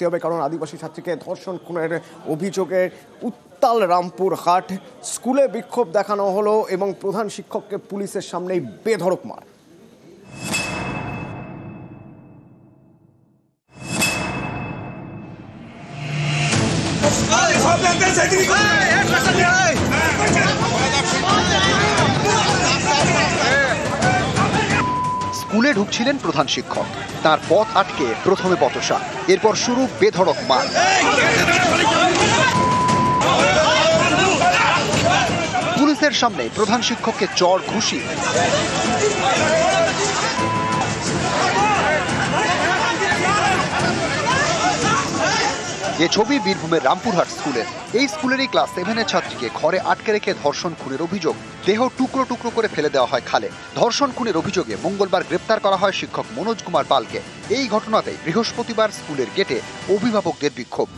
করতে হবে, কারণ আদিবাসী ছাত্রীকে ধর্ষণ খুনের অভিযোগে উত্তাল রামপুরহাট। স্কুলে বিক্ষোভ দেখানো হলো এবং প্রধান শিক্ষককে পুলিশের সামনেই বেধড়ক মার। স্কুলে ঢুকছিলেন প্রধান শিক্ষক, তার পথ আটকে প্রথমে বচসা, এরপর শুরু বেধড়ক মার। পুলিশের সামনে প্রধান শিক্ষককে চড় ঘুষি। এ ছবি বীরভূমের রামপুরহাট স্কুলের। এই স্কুলেরই ক্লাস 7-এর ছাত্রীকে ঘরে আটকে রেখে ধর্ষণ খুনের অভিযোগ। দেহ টুকরো টুকরো করে ফেলে দেওয়া হয় খালে। ধর্ষণ খুনের অভিযোগে মঙ্গলবার গ্রেপ্তার করা হয় শিক্ষক মনোজ কুমার পালকে। এই ঘটনাতে বৃহস্পতিবার স্কুলের গেটে অভিভাবকদের বিক্ষোভ।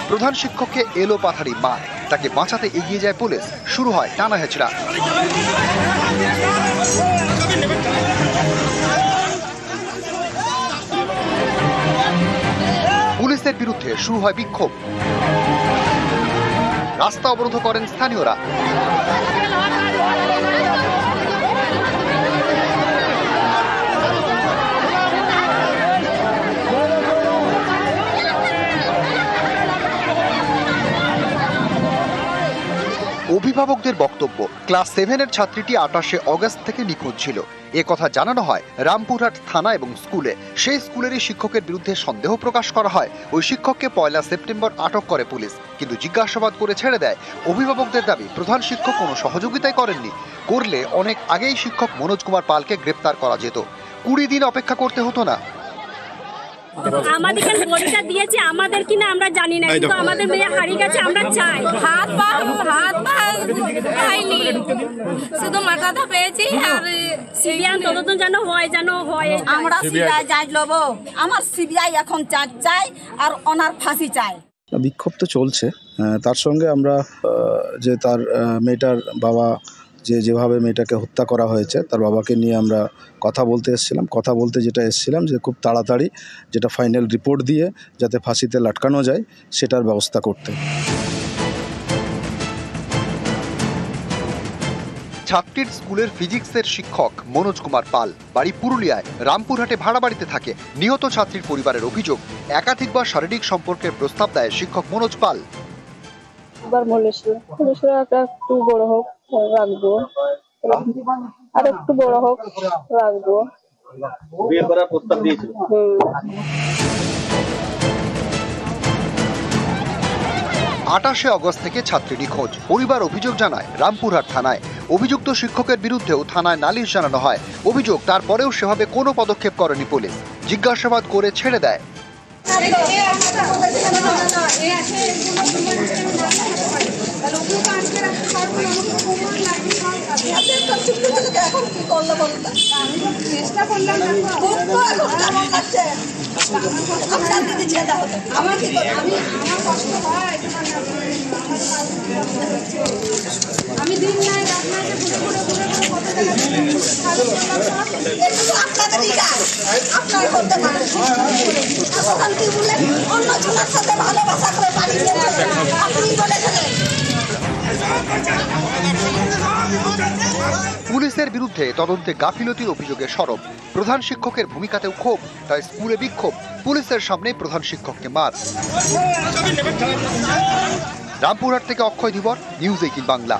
প্রধান শিক্ষককে এলো পাথারি মার, তাকে বাঁচাতে এগিয়ে যায় পুলিশ। শুরু হয় টানা হেঁচড়া। পুলিশের বিরুদ্ধে শুরু হয় বিক্ষোভ। রাস্তা অবরোধ করেন স্থানীয়রা। অভিভাবকদের বক্তব্য, ক্লাস 7-এর ছাত্রীটি 28শে অগস্ট থেকে নিখোঁজ ছিল। এ কথা জানানো হয় রামপুরহাট থানা এবং স্কুলে। সেই স্কুলেরই শিক্ষকের বিরুদ্ধে সন্দেহ প্রকাশ করা হয়। ওই শিক্ষককে 1 সেপ্টেম্বর আটক করে পুলিশ, কিন্তু জিজ্ঞাসাবাদ করে ছেড়ে দেয়। অভিভাবকদের দাবি, প্রধান শিক্ষক কোনো সহযোগিতাই করেননি। করলে অনেক আগেই শিক্ষক মনোজ কুমার পালকে গ্রেপ্তার করা যেত। 20 দিন অপেক্ষা করতে হতো না। আমাদেরকে পরীক্ষা দিয়েছে, আমাদের কিনা আমরা জানি না, কিন্তু আমাদের মেয়ে হারিয়ে গেছে। আমরা চাই হাত পা পাইনি, শুধু মাথাটা পেয়েছি। আর সিবিআই তদন্ত যেন হয়। আমরা সিবিআই যাই লব, আমার সিবিআই এখন চাই আর ওনার ফাঁসি চাই। বিক্ষোভ তো চলছে, তার সঙ্গে আমরা যে তার মেয়েটার বাবা যেভাবে মেয়েটাকে হত্যা করা হয়েছে, তার বাবাকে নিয়ে আমরা কথা বলতে এসেছিলাম যে খুব তাড়াতাড়ি যেটা ফাইনাল রিপোর্ট দিয়ে যাতে ফাঁসিতে লটকানো যায় সেটার ব্যবস্থা করতে। ছাত্রীর স্কুলের ফিজিক্সের শিক্ষক মনোজ কুমার পাল, বাড়ি পুরুলিয়ায়, রামপুরহাটে ভাড়া বাড়িতে থাকে। নিহত ছাত্রীর পরিবারের অভিযোগ, একাধিকবার শারীরিক সম্পর্কের প্রস্তাব দেয় শিক্ষক মনোজ পাল। একটু বড় হোক রাখবো, আর একটু বড় হোক রাখবো। বিয়ে করার প্রস্তাব দিয়েছিল। 28শে অগস্ট থেকে ছাত্রী নিখোঁজ। পরিবার অভিযোগ জানায় রামপুরহাট থানায়। অভিযুক্ত শিক্ষকের বিরুদ্ধেও থানায় নালিশ জানানো হয়। অভিযোগ, তারপরেও সেভাবে কোনো পদক্ষেপ করেনি পুলিশ। জিজ্ঞাসাবাদ করে ছেড়ে দেয়। আমি দিন নাই রাত নাই আপনার করতে পারেন। অন্য জনের সাথে ভালোবাসা করে আপনি বলে গেলেন। পুলিশের বিরুদ্ধে তদন্তে গাফিলতির অভিযোগে সরব। প্রধান শিক্ষকের ভূমিকাতেও ক্ষোভ, তাই স্কুলে বিক্ষোভ। পুলিশের সামনে প্রধান শিক্ষককে মার। রামপুরহাট থেকে অক্ষয় ধীবর, নিউজ 18 বাংলা।